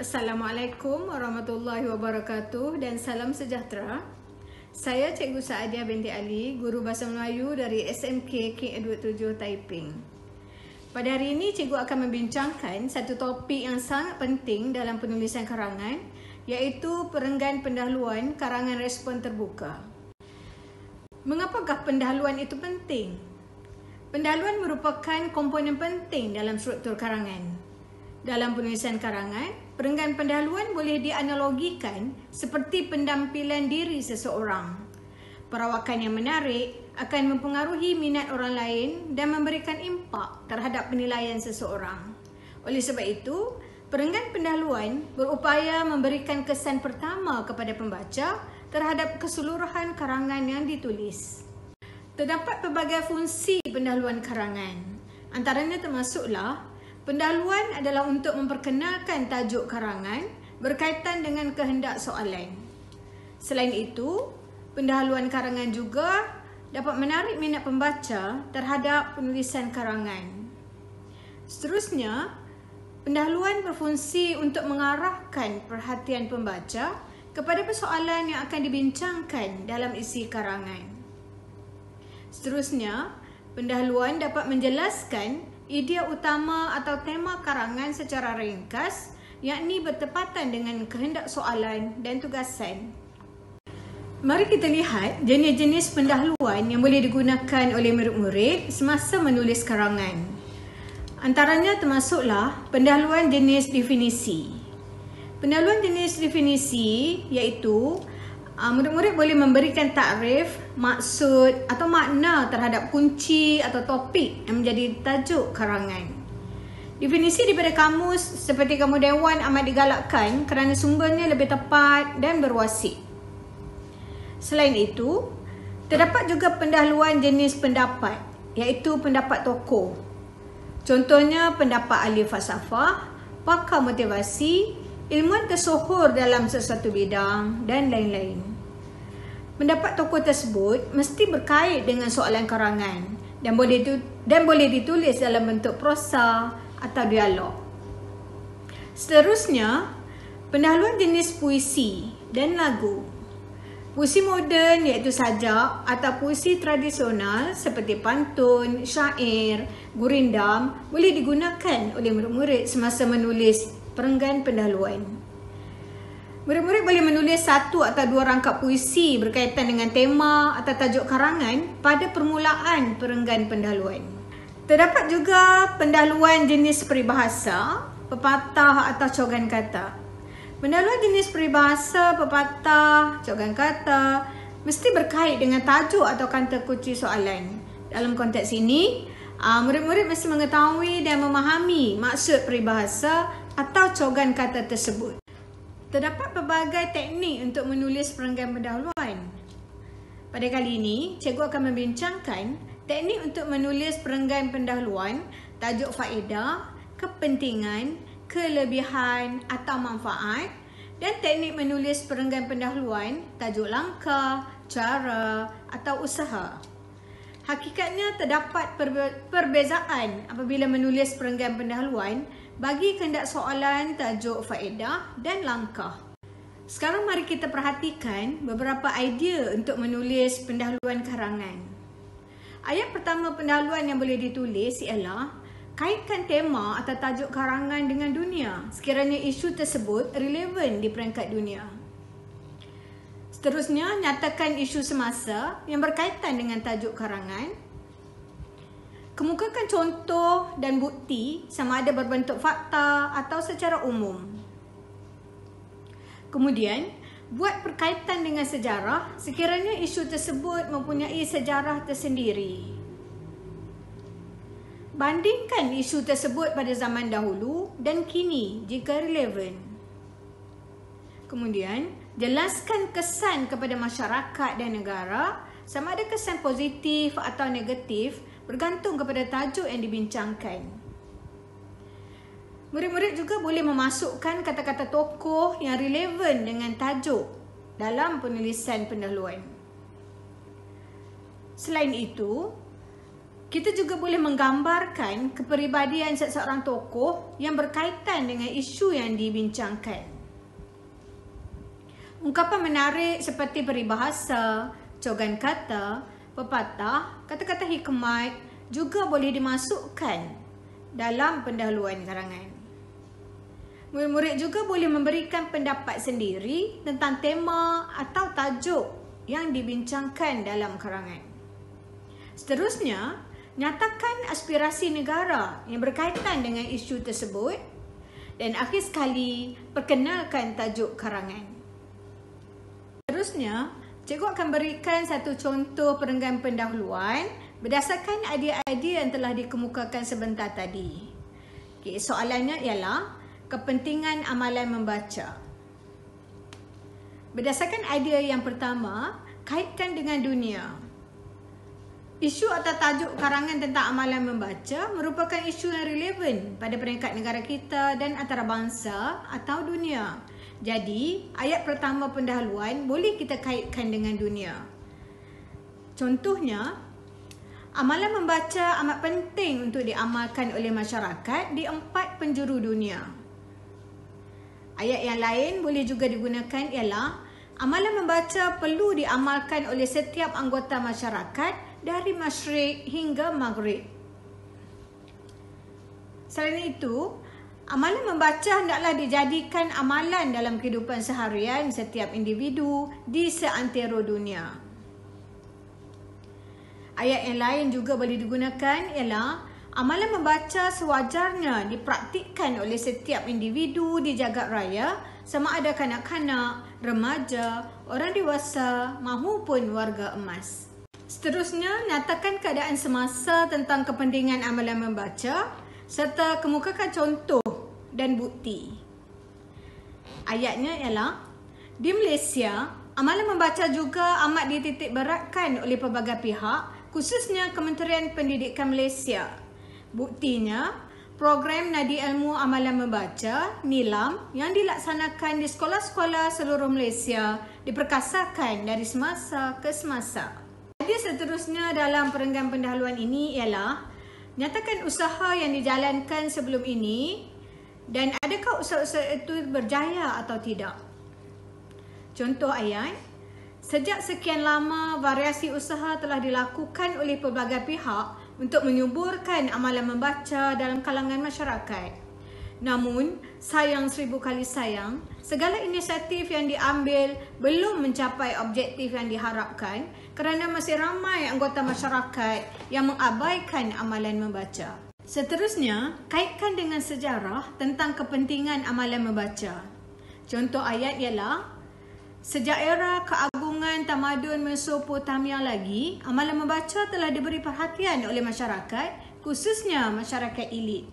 Assalamualaikum warahmatullahi wabarakatuh dan salam sejahtera. Saya Cikgu Saadia binti Ali, Guru Bahasa Melayu dari SMK King Edward VII Taiping. Pada hari ini, Cikgu akan membincangkan satu topik yang sangat penting dalam penulisan karangan, iaitu perenggan pendahuluan karangan respon terbuka. Mengapakah pendahuluan itu penting? Pendahuluan merupakan komponen penting dalam struktur karangan. Dalam penulisan karangan, perenggan pendahuluan boleh dianalogikan seperti penampilan diri seseorang. Perawakan yang menarik akan mempengaruhi minat orang lain dan memberikan impak terhadap penilaian seseorang. Oleh sebab itu, perenggan pendahuluan berupaya memberikan kesan pertama kepada pembaca terhadap keseluruhan karangan yang ditulis. Terdapat pelbagai fungsi pendahuluan karangan. Antaranya termasuklah pendahuluan adalah untuk memperkenalkan tajuk karangan berkaitan dengan kehendak soalan. Selain itu, pendahuluan karangan juga dapat menarik minat pembaca terhadap penulisan karangan. Seterusnya, pendahuluan berfungsi untuk mengarahkan perhatian pembaca kepada persoalan yang akan dibincangkan dalam isi karangan. Seterusnya, pendahuluan dapat menjelaskan idea utama atau tema karangan secara ringkas, yakni bertepatan dengan kehendak soalan dan tugasan. Mari kita lihat jenis-jenis pendahuluan yang boleh digunakan oleh murid-murid semasa menulis karangan. Antaranya termasuklah pendahuluan jenis definisi. Pendahuluan jenis definisi iaitu murid-murid boleh memberikan takrif, maksud atau makna terhadap kunci atau topik yang menjadi tajuk karangan. Definisi daripada kamus seperti Kamus Dewan amat digalakkan kerana sumbernya lebih tepat dan berwasik. Selain itu, terdapat juga pendahuluan jenis pendapat, iaitu pendapat tokoh. Contohnya pendapat ahli falsafah, pakar motivasi, ilmuwan tersohor dalam sesuatu bidang dan lain-lain. Pendapat tokoh tersebut mesti berkait dengan soalan karangan dan boleh ditulis dalam bentuk prosa atau dialog. Seterusnya, pendahuluan jenis puisi dan lagu. Puisi moden iaitu sajak atau puisi tradisional seperti pantun, syair, gurindam boleh digunakan oleh murid-murid semasa menulis perenggan pendahuluan. Murid-murid boleh menulis satu atau dua rangkap puisi berkaitan dengan tema atau tajuk karangan pada permulaan perenggan pendahuluan. Terdapat juga pendahuluan jenis peribahasa, pepatah atau cogan kata. Pendahuluan jenis peribahasa, pepatah, cogan kata mesti berkait dengan tajuk atau kata kunci soalan. Dalam konteks ini, murid-murid mesti mengetahui dan memahami maksud peribahasa atau cogan kata tersebut. Terdapat pelbagai teknik untuk menulis perenggan pendahuluan. Pada kali ini, cikgu akan membincangkan teknik untuk menulis perenggan pendahuluan, tajuk faedah, kepentingan, kelebihan atau manfaat, dan teknik menulis perenggan pendahuluan, tajuk langkah, cara atau usaha. Hakikatnya terdapat perbezaan apabila menulis perenggan pendahuluan bagi kehendak soalan, tajuk faedah dan langkah. Sekarang mari kita perhatikan beberapa idea untuk menulis pendahuluan karangan. Ayat pertama pendahuluan yang boleh ditulis ialah kaitkan tema atau tajuk karangan dengan dunia sekiranya isu tersebut relevan di peringkat dunia. Seterusnya, nyatakan isu semasa yang berkaitan dengan tajuk karangan. Kemukakan contoh dan bukti sama ada berbentuk fakta atau secara umum. Kemudian, buat perkaitan dengan sejarah sekiranya isu tersebut mempunyai sejarah tersendiri. Bandingkan isu tersebut pada zaman dahulu dan kini jika relevan. Kemudian, jelaskan kesan kepada masyarakat dan negara sama ada kesan positif atau negatif bergantung kepada tajuk yang dibincangkan. Murid-murid juga boleh memasukkan kata-kata tokoh yang relevan dengan tajuk dalam penulisan pendahuluan. Selain itu, Kita juga boleh menggambarkan kepribadian seseorang tokoh yang berkaitan dengan isu yang dibincangkan. Ungkapan menarik seperti peribahasa, cogan kata, pepatah, kata-kata hikmat juga boleh dimasukkan dalam pendahuluan karangan. Murid-murid juga boleh memberikan pendapat sendiri tentang tema atau tajuk yang dibincangkan dalam karangan. Seterusnya, nyatakan aspirasi negara yang berkaitan dengan isu tersebut dan akhir sekali, perkenalkan tajuk karangan. Seterusnya, cikgu akan berikan satu contoh perenggan pendahuluan berdasarkan idea-idea yang telah dikemukakan sebentar tadi. Okay, soalannya ialah kepentingan amalan membaca. Berdasarkan idea yang pertama, kaitkan dengan dunia. Isu atau tajuk karangan tentang amalan membaca merupakan isu yang relevan pada peringkat negara kita dan antarabangsa atau dunia. Jadi, ayat pertama pendahuluan boleh kita kaitkan dengan dunia. Contohnya, amalan membaca amat penting untuk diamalkan oleh masyarakat di 4 penjuru dunia. Ayat yang lain boleh juga digunakan ialah amalan membaca perlu diamalkan oleh setiap anggota masyarakat dari masyrik hingga maghrib. Selain itu, amalan membaca hendaklah dijadikan amalan dalam kehidupan seharian setiap individu di seantero dunia. Ayat yang lain juga boleh digunakan ialah amalan membaca sewajarnya dipraktikkan oleh setiap individu di jagat raya sama ada kanak-kanak, remaja, orang dewasa maupun warga emas. Seterusnya, nyatakan keadaan semasa tentang kepentingan amalan membaca serta kemukakan contoh dan bukti. Ayatnya ialah, di Malaysia, amalan membaca juga amat dititik beratkan oleh pelbagai pihak, khususnya Kementerian Pendidikan Malaysia. Buktinya, program Nadi Ilmu Amalan Membaca, NILAM, yang dilaksanakan di sekolah-sekolah seluruh Malaysia diperkasakan dari semasa ke semasa. Idea seterusnya dalam perenggan pendahuluan ini ialah nyatakan usaha yang dijalankan sebelum ini dan adakah usaha-usaha itu berjaya atau tidak. Contoh ayat, sejak sekian lama variasi usaha telah dilakukan oleh pelbagai pihak untuk menyuburkan amalan membaca dalam kalangan masyarakat. Namun, sayang 1000 kali sayang, segala inisiatif yang diambil belum mencapai objektif yang diharapkan kerana masih ramai anggota masyarakat yang mengabaikan amalan membaca. Seterusnya, kaitkan dengan sejarah tentang kepentingan amalan membaca. Contoh ayat ialah, sejak era keagungan tamadun Mesopotamia lagi, amalan membaca telah diberi perhatian oleh masyarakat, khususnya masyarakat elit.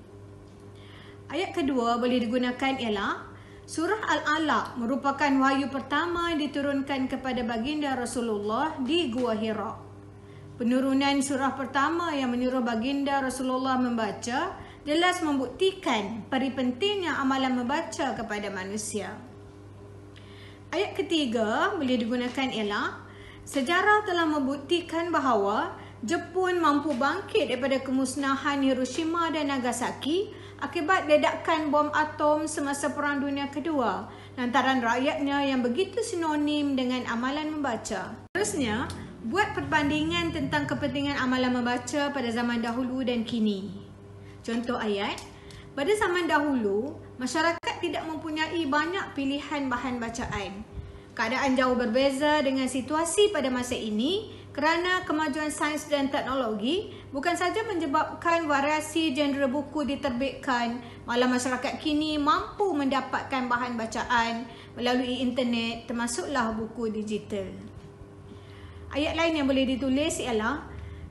Ayat kedua boleh digunakan ialah, Surah Al-Alaq merupakan wahyu pertama yang diturunkan kepada baginda Rasulullah di Gua Hira. Penurunan surah pertama yang menyuruh baginda Rasulullah membaca jelas membuktikan peri pentingnya amalan membaca kepada manusia. Ayat ketiga boleh digunakan ialah, sejarah telah membuktikan bahawa Jepun mampu bangkit daripada kemusnahan Hiroshima dan Nagasaki akibat ledakan bom atom semasa Perang Dunia Kedua lantaran rakyatnya yang begitu sinonim dengan amalan membaca. Terusnya, buat perbandingan tentang kepentingan amalan membaca pada zaman dahulu dan kini. Contoh ayat, pada zaman dahulu, masyarakat tidak mempunyai banyak pilihan bahan bacaan. Keadaan jauh berbeza dengan situasi pada masa ini kerana kemajuan sains dan teknologi bukan saja menyebabkan variasi genre buku diterbitkan, malah masyarakat kini mampu mendapatkan bahan bacaan melalui internet termasuklah buku digital. Ayat lain yang boleh ditulis ialah,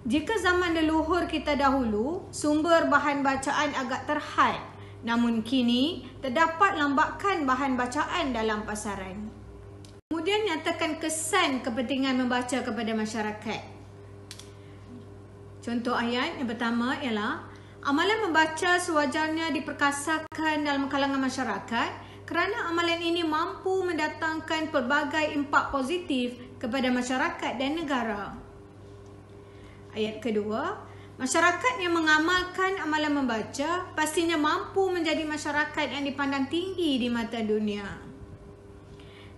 jika zaman leluhur kita dahulu, sumber bahan bacaan agak terhad, namun kini terdapat lambakan bahan bacaan dalam pasaran. Kemudian nyatakan kesan kepentingan membaca kepada masyarakat. Contoh ayat yang pertama ialah, amalan membaca sewajarnya diperkasakan dalam kalangan masyarakat kerana amalan ini mampu mendatangkan pelbagai impak positif kepada masyarakat dan negara. Ayat kedua, Masyarakat yang mengamalkan amalan membaca pastinya mampu menjadi masyarakat yang dipandang tinggi di mata dunia.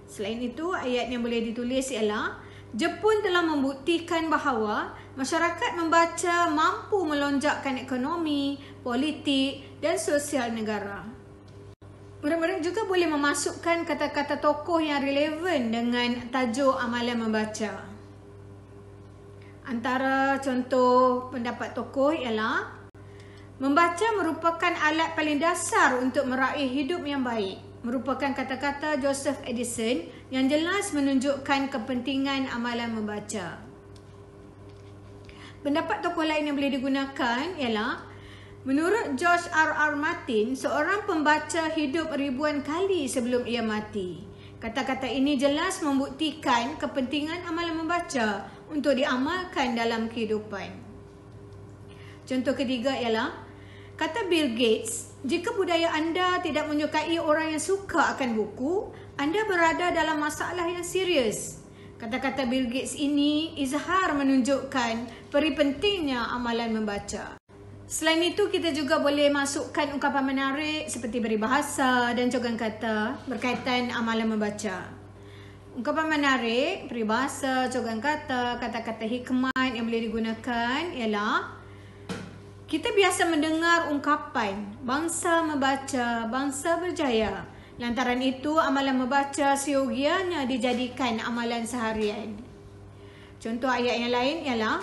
Selain itu, ayat yang boleh ditulis ialah Jepun telah membuktikan bahawa masyarakat membaca mampu melonjakkan ekonomi, politik dan sosial negara. Murid-murid juga boleh memasukkan kata-kata tokoh yang relevan dengan tajuk amalan membaca. Antara contoh pendapat tokoh ialah membaca merupakan alat paling dasar untuk meraih hidup yang baik. Merupakan kata-kata Joseph Edison yang jelas menunjukkan kepentingan amalan membaca. Pendapat tokoh lain yang boleh digunakan ialah menurut George R.R. Martin, seorang pembaca hidup ribuan kali sebelum ia mati. Kata-kata ini jelas membuktikan kepentingan amalan membaca untuk diamalkan dalam kehidupan. Contoh ketiga ialah, kata Bill Gates, jika budaya anda tidak menyukai orang yang suka akan buku, anda berada dalam masalah yang serius. Kata-kata Bill Gates ini izhar menunjukkan peri pentingnya amalan membaca. Selain itu, kita juga boleh masukkan ungkapan menarik seperti peribahasa dan cogan kata berkaitan amalan membaca. Ungkapan menarik, peribahasa, cogan kata, kata-kata hikmat yang boleh digunakan ialah kita biasa mendengar ungkapan bangsa membaca, bangsa berjaya. Lantaran itu, amalan membaca seyogianya dijadikan amalan seharian. Contoh ayat yang lain ialah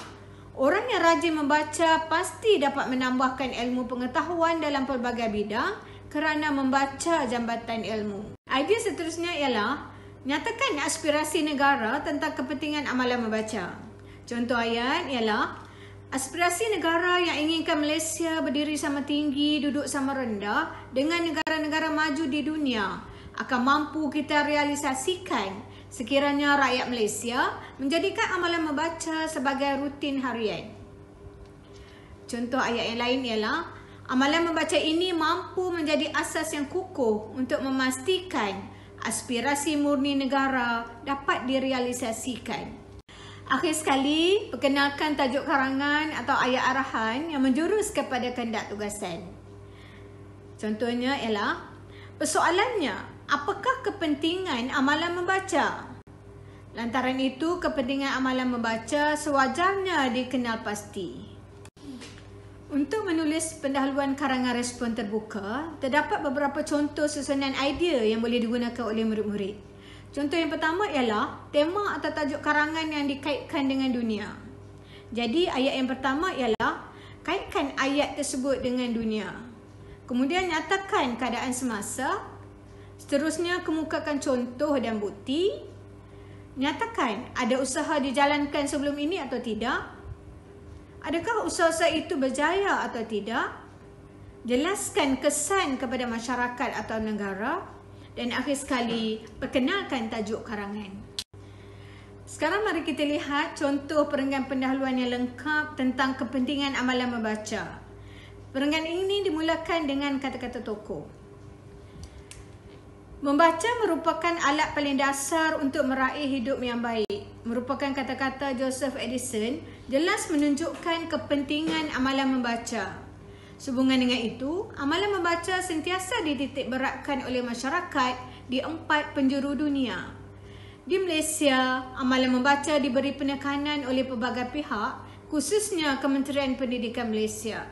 orang yang rajin membaca pasti dapat menambahkan ilmu pengetahuan dalam pelbagai bidang kerana membaca jambatan ilmu. Idea seterusnya ialah nyatakan aspirasi negara tentang kepentingan amalan membaca. Contoh ayat ialah aspirasi negara yang inginkan Malaysia berdiri sama tinggi, duduk sama rendah dengan negara-negara maju di dunia akan mampu kita realisasikan sekiranya rakyat Malaysia menjadikan amalan membaca sebagai rutin harian. Contoh ayat yang lain ialah amalan membaca ini mampu menjadi asas yang kukuh untuk memastikan aspirasi murni negara dapat direalisasikan. Akhir sekali, perkenalkan tajuk karangan atau ayat arahan yang menjurus kepada kehendak tugasan. Contohnya ialah, persoalannya, apakah kepentingan amalan membaca? Lantaran itu, kepentingan amalan membaca sewajarnya dikenal pasti. Untuk menulis pendahuluan karangan respon terbuka, terdapat beberapa contoh susunan idea yang boleh digunakan oleh murid-murid. Contoh yang pertama ialah tema atau tajuk karangan yang dikaitkan dengan dunia. Jadi ayat yang pertama ialah kaitkan ayat tersebut dengan dunia. Kemudian nyatakan keadaan semasa. Seterusnya kemukakan contoh dan bukti. Nyatakan ada usaha dijalankan sebelum ini atau tidak. Adakah usaha itu berjaya atau tidak? Jelaskan kesan kepada masyarakat atau negara. Dan akhir sekali, perkenalkan tajuk karangan. Sekarang mari kita lihat contoh perenggan pendahuluan yang lengkap tentang kepentingan amalan membaca. Perenggan ini dimulakan dengan kata-kata tokoh. Membaca merupakan alat paling dasar untuk meraih hidup yang baik. Merupakan kata-kata Joseph Edison jelas menunjukkan kepentingan amalan membaca. Sehubungan dengan itu, amalan membaca sentiasa dititik beratkan oleh masyarakat di 4 penjuru dunia. Di Malaysia, amalan membaca diberi penekanan oleh pelbagai pihak, khususnya Kementerian Pendidikan Malaysia.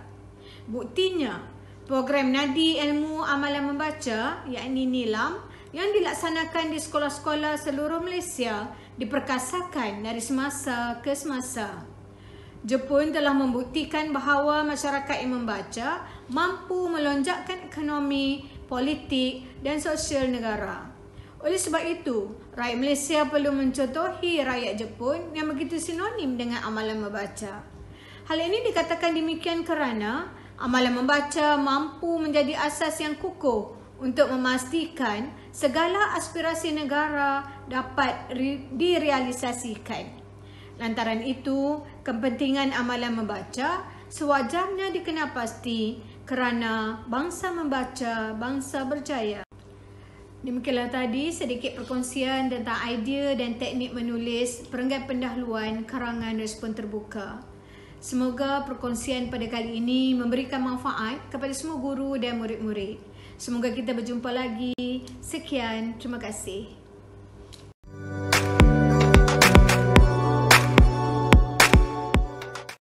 Buktinya, program Nadi Ilmu Amalan Membaca, iaitu NILAM, yang dilaksanakan di sekolah-sekolah seluruh Malaysia diperkasakan dari semasa ke semasa. Jepun telah membuktikan bahawa masyarakat yang membaca mampu melonjakkan ekonomi, politik dan sosial negara. Oleh sebab itu, rakyat Malaysia perlu mencontohi rakyat Jepun yang begitu sinonim dengan amalan membaca. Hal ini dikatakan demikian kerana amalan membaca mampu menjadi asas yang kukuh untuk memastikan segala aspirasi negara dapat direalisasikan. Lantaran itu, kepentingan amalan membaca sewajarnya dikenal pasti kerana bangsa membaca, bangsa berjaya. Demikianlah tadi sedikit perkongsian tentang idea dan teknik menulis perenggan pendahuluan karangan respon terbuka. Semoga perkongsian pada kali ini memberikan manfaat kepada semua guru dan murid-murid. Semoga kita berjumpa lagi. Sekian, terima kasih.